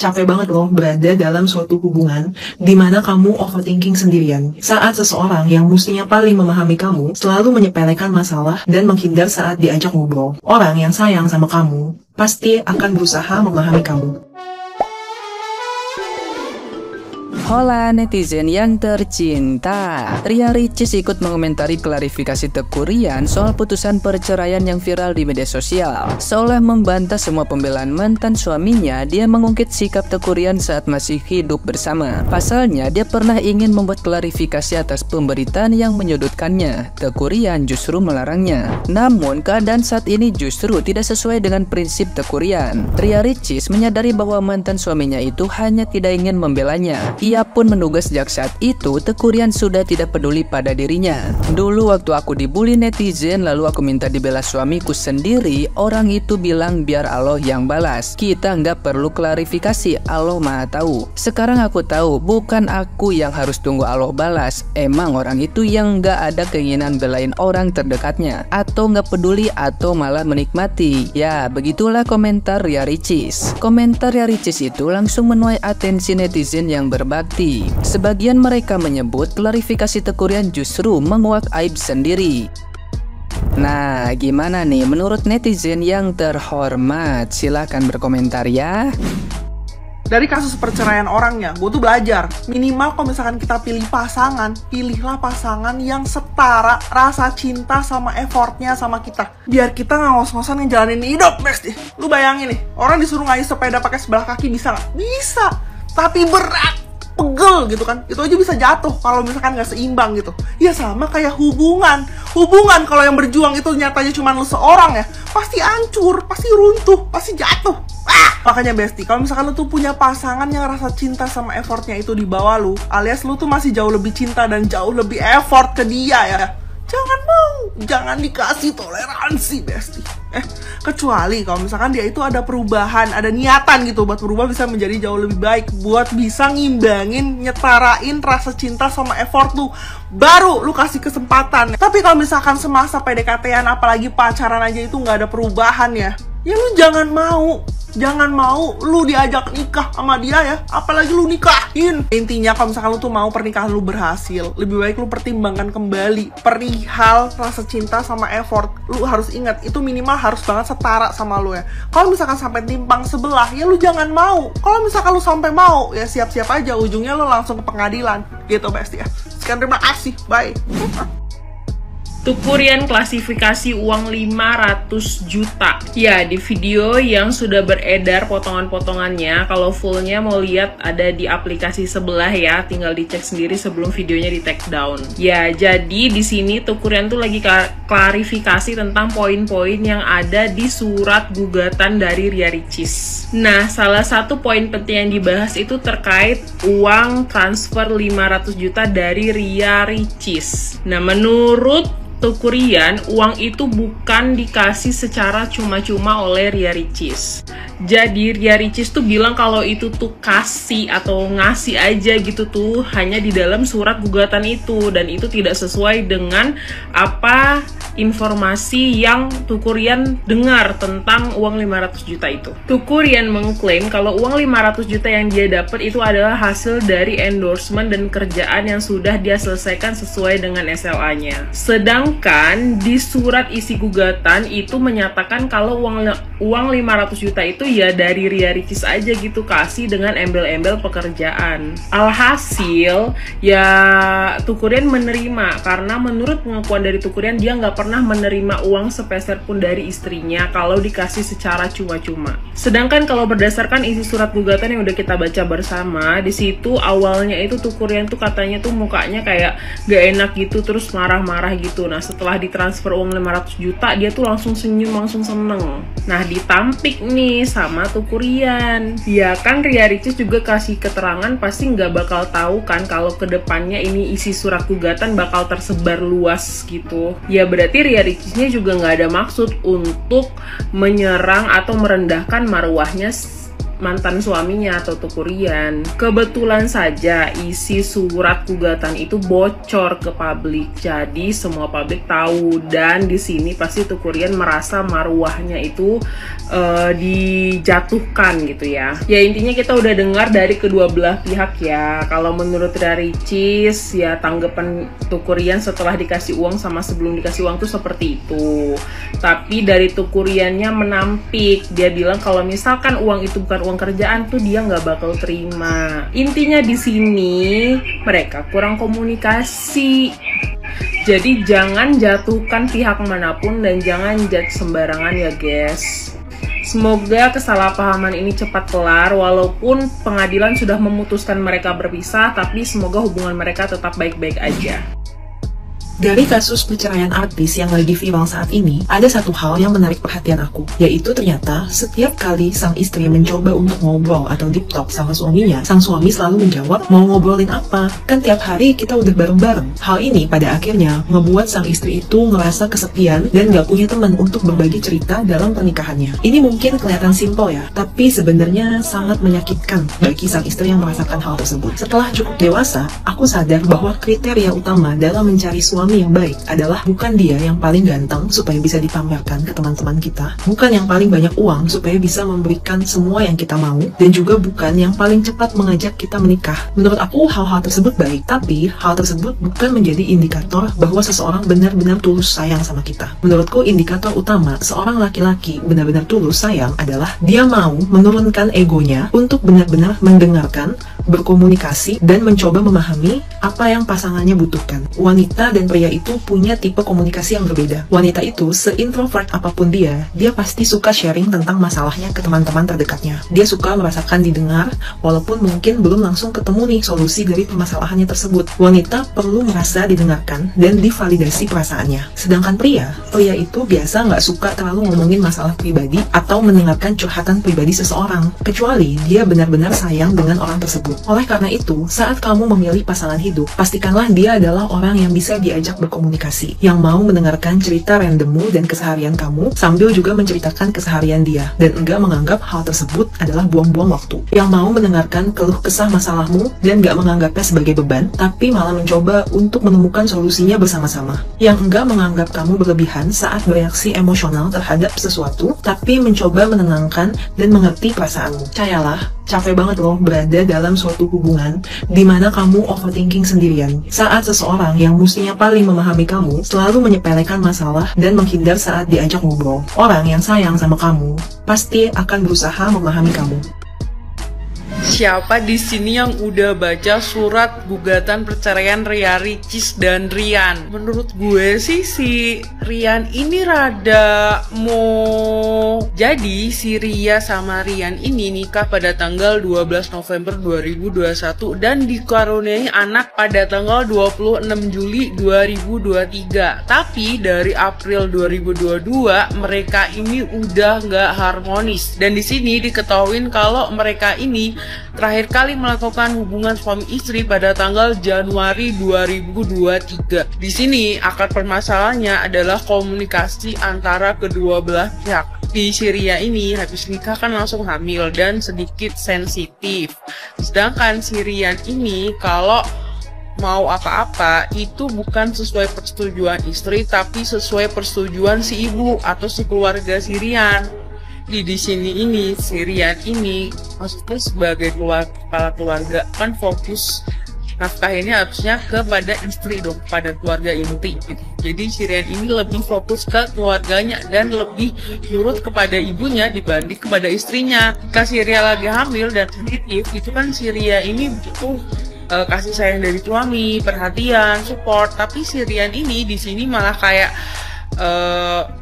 Capek banget loh berada dalam suatu hubungan di mana kamu overthinking sendirian. Saat seseorang yang mestinya paling memahami kamu selalu menyepelekan masalah dan menghindar saat diajak ngobrol. Orang yang sayang sama kamu pasti akan berusaha memahami kamu. Hola netizen yang tercinta, Ria Ricis ikut mengomentari klarifikasi Teuku Ryan soal putusan perceraian yang viral di media sosial. Seolah membantah semua pembelaan mantan suaminya, dia mengungkit sikap Teuku Ryan saat masih hidup bersama. Pasalnya, dia pernah ingin membuat klarifikasi atas pemberitaan yang menyudutkannya. Teuku Ryan justru melarangnya. Namun, keadaan saat ini justru tidak sesuai dengan prinsip Teuku Ryan. Ria Ricis menyadari bahwa mantan suaminya itu hanya tidak ingin membelanya. Ia pun menduga sejak saat itu Teuku Ryan sudah tidak peduli pada dirinya. Dulu waktu aku dibully netizen lalu aku minta dibela suamiku sendiri, orang itu bilang biar Allah yang balas. Kita nggak perlu klarifikasi, Allah maha tahu. Sekarang aku tahu bukan aku yang harus tunggu Allah balas. Emang orang itu yang nggak ada keinginan belain orang terdekatnya, atau nggak peduli atau malah menikmati. Ya begitulah komentar Ria Ricis. Komentar Ria Ricis itu langsung menuai atensi netizen yang berbakti. Sebagian mereka menyebut klarifikasi Teuku Ryan justru menguak aib sendiri. Nah, gimana nih menurut netizen yang terhormat? Silahkan berkomentar ya. Dari kasus perceraian orangnya, gue tuh belajar minimal kalau misalkan kita pilih pasangan, pilihlah pasangan yang setara rasa cinta sama effortnya sama kita, biar kita nggak ngos-ngosan ngejalanin hidup. Besti, lu bayangin nih, orang disuruh ngayuh sepeda pakai sebelah kaki bisa nggak? Bisa, tapi berat, pegel gitu kan, itu aja bisa jatuh kalau misalkan nggak seimbang gitu. Ya sama kayak hubungan kalau yang berjuang itu nyatanya cuma lu seorang ya, pasti hancur, pasti runtuh, pasti jatuh. Makanya Besti, kalau misalkan lu tuh punya pasangan yang rasa cinta sama effortnya itu di bawah lu, alias lu tuh masih jauh lebih cinta dan jauh lebih effort ke dia ya, jangan mau, jangan dikasih toleransi Besti. Kecuali kalau misalkan dia itu ada perubahan, ada niatan gitu buat berubah bisa menjadi jauh lebih baik, buat bisa ngimbangin, nyetarain rasa cinta sama effort lu, baru lu kasih kesempatan. Tapi kalau misalkan semasa PDKT-an apalagi pacaran aja itu nggak ada perubahan ya lu jangan mau lu diajak nikah sama dia ya, apalagi lu nikahin. Intinya kalau misalkan lu tuh mau pernikahan lu berhasil, lebih baik lu pertimbangkan kembali perihal rasa cinta sama effort. Lu harus ingat itu minimal harus banget setara sama lu ya. Kalau misalkan sampai timpang sebelah ya lu jangan mau. Kalau misalkan lu sampai mau ya siap-siap aja ujungnya lu langsung ke pengadilan gitu Besti ya. Sekian, terima kasih, bye. Teuku Ryan klasifikasi uang 500 juta. Ya, di video yang sudah beredar potongan-potongannya, kalau fullnya mau lihat ada di aplikasi sebelah ya, tinggal dicek sendiri sebelum videonya di take down. Ya, jadi di sini Teuku Ryan tuh lagi klarifikasi tentang poin-poin yang ada di surat gugatan dari Ria Ricis. Nah, salah satu poin penting yang dibahas itu terkait uang transfer 500 juta dari Ria Ricis. Nah, menurut Teuku Ryan, uang itu bukan dikasih secara cuma-cuma oleh Ria Ricis. Jadi Ria Ricis tuh bilang kalau itu tuh kasih atau ngasih aja gitu tuh hanya di dalam surat gugatan itu, dan itu tidak sesuai dengan apa informasi yang Teuku Ryan dengar tentang uang 500 juta itu. Teuku Ryan mengklaim kalau uang 500 juta yang dia dapat itu adalah hasil dari endorsement dan kerjaan yang sudah dia selesaikan sesuai dengan SLA-nya. Sedangkan di surat isi gugatan itu menyatakan kalau uang 500 juta itu ya dari Ria Ricis aja gitu, kasih dengan embel-embel pekerjaan. Alhasil ya Teuku Ryan menerima, karena menurut pengakuan dari Teuku Ryan dia nggak pernah menerima uang sepeser pun dari istrinya kalau dikasih secara cuma-cuma. Sedangkan kalau berdasarkan isi surat gugatan yang udah kita baca bersama, di situ awalnya itu Teuku Ryan tuh katanya tuh mukanya kayak gak enak gitu, terus marah-marah gitu. Nah, setelah ditransfer uang 500 juta, dia tuh langsung senyum, langsung seneng. Nah, ditampik nih sama Teuku Ryan. Ya kan Ria Ricis juga kasih keterangan pasti nggak bakal tahu kan kalau kedepannya ini isi surat gugatan bakal tersebar luas gitu. Ya berarti Ria Ricisnya juga nggak ada maksud untuk menyerang atau merendahkan mantan suaminya atau Tukurian. Kebetulan saja isi surat gugatan itu bocor ke publik, jadi semua publik tahu, dan di sini pasti Tukurian merasa marwahnya itu dijatuhkan gitu ya. Ya intinya kita udah dengar dari kedua belah pihak ya. Kalau menurut Ria Ricis ya, tanggapan Tukurian setelah dikasih uang sama sebelum dikasih uang tuh seperti itu. Tapi dari Tukuriannya menampik, dia bilang kalau misalkan uang itu bukan uang kerjaan tuh dia nggak bakal terima. Intinya di sini mereka kurang komunikasi. Jadi jangan jatuhkan pihak manapun dan jangan judge sembarangan ya guys. Semoga kesalahpahaman ini cepat kelar, walaupun pengadilan sudah memutuskan mereka berpisah, tapi semoga hubungan mereka tetap baik-baik aja. Dari kasus perceraian artis yang lagi viral saat ini, ada satu hal yang menarik perhatian aku, yaitu ternyata setiap kali sang istri mencoba untuk ngobrol atau deep talk sama suaminya, sang suami selalu menjawab, mau ngobrolin apa? Kan tiap hari kita udah bareng-bareng. Hal ini pada akhirnya ngebuat sang istri itu ngerasa kesepian dan gak punya teman untuk berbagi cerita dalam pernikahannya. Ini mungkin kelihatan simpel ya, tapi sebenarnya sangat menyakitkan bagi sang istri yang merasakan hal tersebut. Setelah cukup dewasa, aku sadar bahwa kriteria utama dalam mencari suami yang baik adalah bukan dia yang paling ganteng supaya bisa dipamerkan ke teman-teman kita, bukan yang paling banyak uang supaya bisa memberikan semua yang kita mau, dan juga bukan yang paling cepat mengajak kita menikah. Menurut aku hal-hal tersebut baik, tapi hal tersebut bukan menjadi indikator bahwa seseorang benar-benar tulus sayang sama kita. Menurutku indikator utama seorang laki-laki benar-benar tulus sayang adalah dia mau menurunkan egonya untuk benar-benar mendengarkan, berkomunikasi, dan mencoba memahami apa yang pasangannya butuhkan. Wanita dan pria itu punya tipe komunikasi yang berbeda. Wanita itu, se-introvert apapun dia pasti suka sharing tentang masalahnya ke teman-teman terdekatnya. Dia suka merasakan didengar, walaupun mungkin belum langsung ketemu nih solusi dari permasalahannya tersebut. Wanita perlu merasa didengarkan dan divalidasi perasaannya. Sedangkan pria itu biasa nggak suka terlalu ngomongin masalah pribadi atau mendengarkan curhatan pribadi seseorang, kecuali dia benar-benar sayang dengan orang tersebut. Oleh karena itu, saat kamu memilih pasangan hidup, pastikanlah dia adalah orang yang bisa diajak berkomunikasi, yang mau mendengarkan cerita randommu dan keseharian kamu, sambil juga menceritakan keseharian dia, dan enggak menganggap hal tersebut adalah buang-buang waktu. Yang mau mendengarkan keluh kesah masalahmu dan enggak menganggapnya sebagai beban, tapi malah mencoba untuk menemukan solusinya bersama-sama. Yang enggak menganggap kamu berlebihan saat bereaksi emosional terhadap sesuatu, tapi mencoba menenangkan dan mengerti perasaanmu. Percayalah, capek banget loh berada dalam suatu hubungan di mana kamu overthinking sendirian. Saat seseorang yang mestinya paling memahami kamu selalu menyepelekan masalah dan menghindar saat diajak ngobrol. Orang yang sayang sama kamu pasti akan berusaha memahami kamu. Siapa di sini yang udah baca surat gugatan perceraian Ria Ricis dan Rian? Menurut gue sih si Rian ini rada Jadi si Ria sama Rian ini nikah pada tanggal 12 November 2021 dan dikaruniai anak pada tanggal 26 Juli 2023. Tapi dari April 2022 mereka ini udah nggak harmonis. Dan di sini diketahui kalau mereka ini terakhir kali melakukan hubungan suami istri pada tanggal Januari 2023. Di sini akar permasalahannya adalah komunikasi antara kedua belah pihak. Di Ria ini habis nikah kan langsung hamil dan sedikit sensitif. Sedangkan si Rian ini kalau mau apa-apa itu bukan sesuai persetujuan istri tapi sesuai persetujuan si ibu atau si keluarga si Rian. Di sini ini si Rian ini maksudnya sebagai kepala keluarga kan fokus nafkah ini harusnya kepada istri dong, pada keluarga inti gitu. Jadi si Rian ini lebih fokus ke keluarganya dan lebih nurut kepada ibunya dibanding kepada istrinya. Ketika si Ria lagi hamil dan sensitif itu kan si Ria ini butuh kasih sayang dari suami, perhatian, support. Tapi si Rian ini di sini malah kayak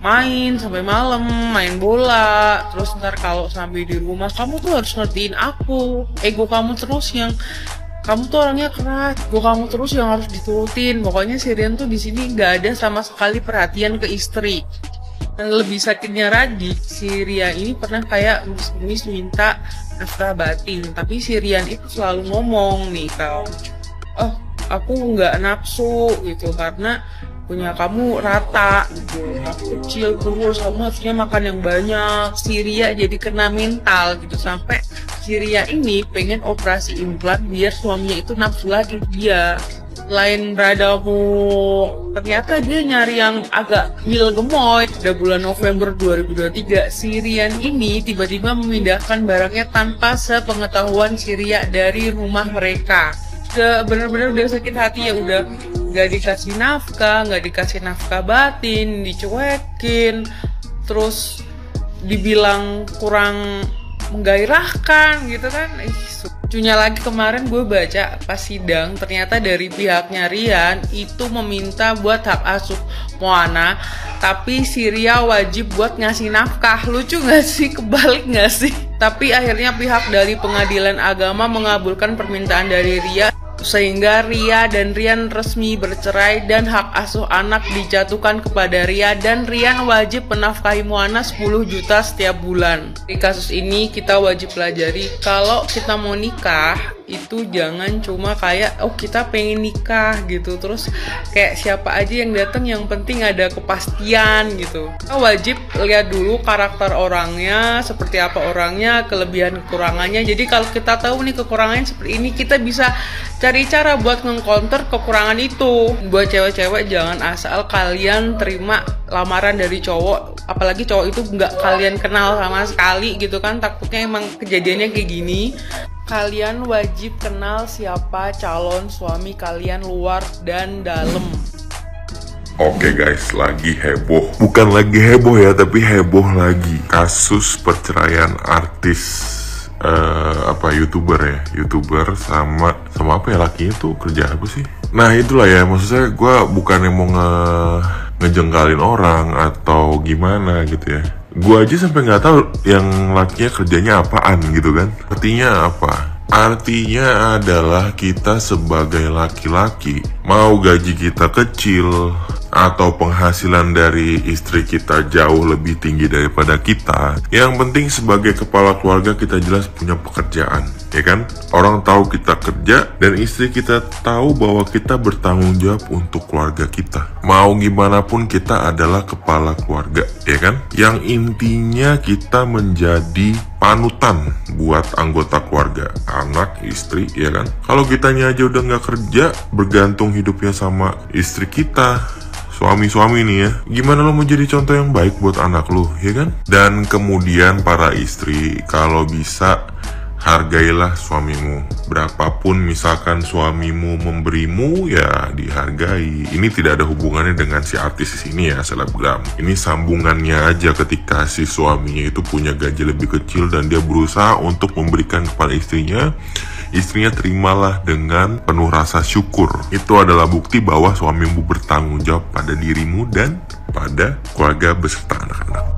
main sampai malam, main bola, terus ntar kalau sampai di rumah kamu tuh harus ngertiin aku, ego kamu terus yang kamu tuh orangnya keras, ego kamu terus yang harus diturutin. Pokoknya si Rian tuh di sini nggak ada sama sekali perhatian ke istri. Dan lebih sakitnya lagi, si Rian ini pernah kayak ngemis minta nafkah batin, tapi si Rian itu selalu ngomong nih kalau aku nggak nafsu gitu karena punya kamu rata gitu, aku kecil terus, kamu harusnya makan yang banyak. Si Ria jadi kena mental gitu sampai si Ria ini pengen operasi implan biar suaminya itu nafsu lagi dia. Lain beradamu, ternyata dia nyari yang agak mil gemoy. Pada bulan November 2023, si Rian ini tiba-tiba memindahkan barangnya tanpa sepengetahuan si Ria dari rumah mereka. Udah bener-bener udah sakit hati ya, udah gak dikasih nafkah batin, dicuekin, terus dibilang kurang menggairahkan gitu kan. Lucunya lagi kemarin gue baca pas sidang, ternyata dari pihaknya Rian itu meminta buat hak asuh Moana, tapi si Ria wajib buat ngasih nafkah. Lucu gak sih? Kebalik gak sih? Tapi akhirnya pihak dari pengadilan agama mengabulkan permintaan dari Ria, sehingga Ria dan Rian resmi bercerai dan hak asuh anak dijatuhkan kepada Ria, dan Rian wajib menafkahi Moana 10 juta setiap bulan. Di kasus ini kita wajib pelajari kalau kita mau nikah itu jangan cuma kayak kita pengen nikah gitu terus kayak siapa aja yang datang, yang penting ada kepastian gitu. Kita wajib lihat dulu karakter orangnya, seperti apa orangnya, kelebihan kekurangannya. Jadi kalau kita tahu nih kekurangannya seperti ini, kita bisa cari cara buat nge-counter kekurangan itu. Buat cewek-cewek, jangan asal kalian terima lamaran dari cowok, apalagi cowok itu nggak kalian kenal sama sekali gitu kan. Takutnya emang kejadiannya kayak gini. Kalian wajib kenal siapa calon suami kalian luar dan dalam. Oke guys, lagi heboh. Bukan lagi heboh ya, tapi heboh lagi. Kasus perceraian artis YouTuber sama apa ya, lakinya tuh kerja apa sih? Nah itulah ya, maksud saya gue bukan yang mau ngejengkalin orang atau gimana gitu ya. Gue aja sampai nggak tahu yang lakinya kerjanya apaan gitu kan. Artinya apa? Artinya adalah kita sebagai laki-laki, mau gaji kita kecil atau penghasilan dari istri kita jauh lebih tinggi daripada kita, yang penting sebagai kepala keluarga kita jelas punya pekerjaan, ya kan? Orang tahu kita kerja dan istri kita tahu bahwa kita bertanggung jawab untuk keluarga kita. Mau gimana pun kita adalah kepala keluarga, ya kan? Yang intinya kita menjadi panutan buat anggota keluarga, anak, istri, ya kan? Kalau kitanya aja udah nggak kerja, bergantung hidupnya sama istri kita, suami-suami nih ya, gimana lo mau jadi contoh yang baik buat anak lo, ya kan? Dan kemudian para istri, kalau bisa hargailah suamimu. Berapapun misalkan suamimu memberimu, ya dihargai. Ini tidak ada hubungannya dengan si artis di sini ya, selebgram. Ini sambungannya aja ketika si suaminya itu punya gaji lebih kecil dan dia berusaha untuk memberikan kepada istrinya. Istrinya terimalah dengan penuh rasa syukur. Itu adalah bukti bahwa suamimu bertanggung jawab pada dirimu dan pada keluarga beserta anak-anak.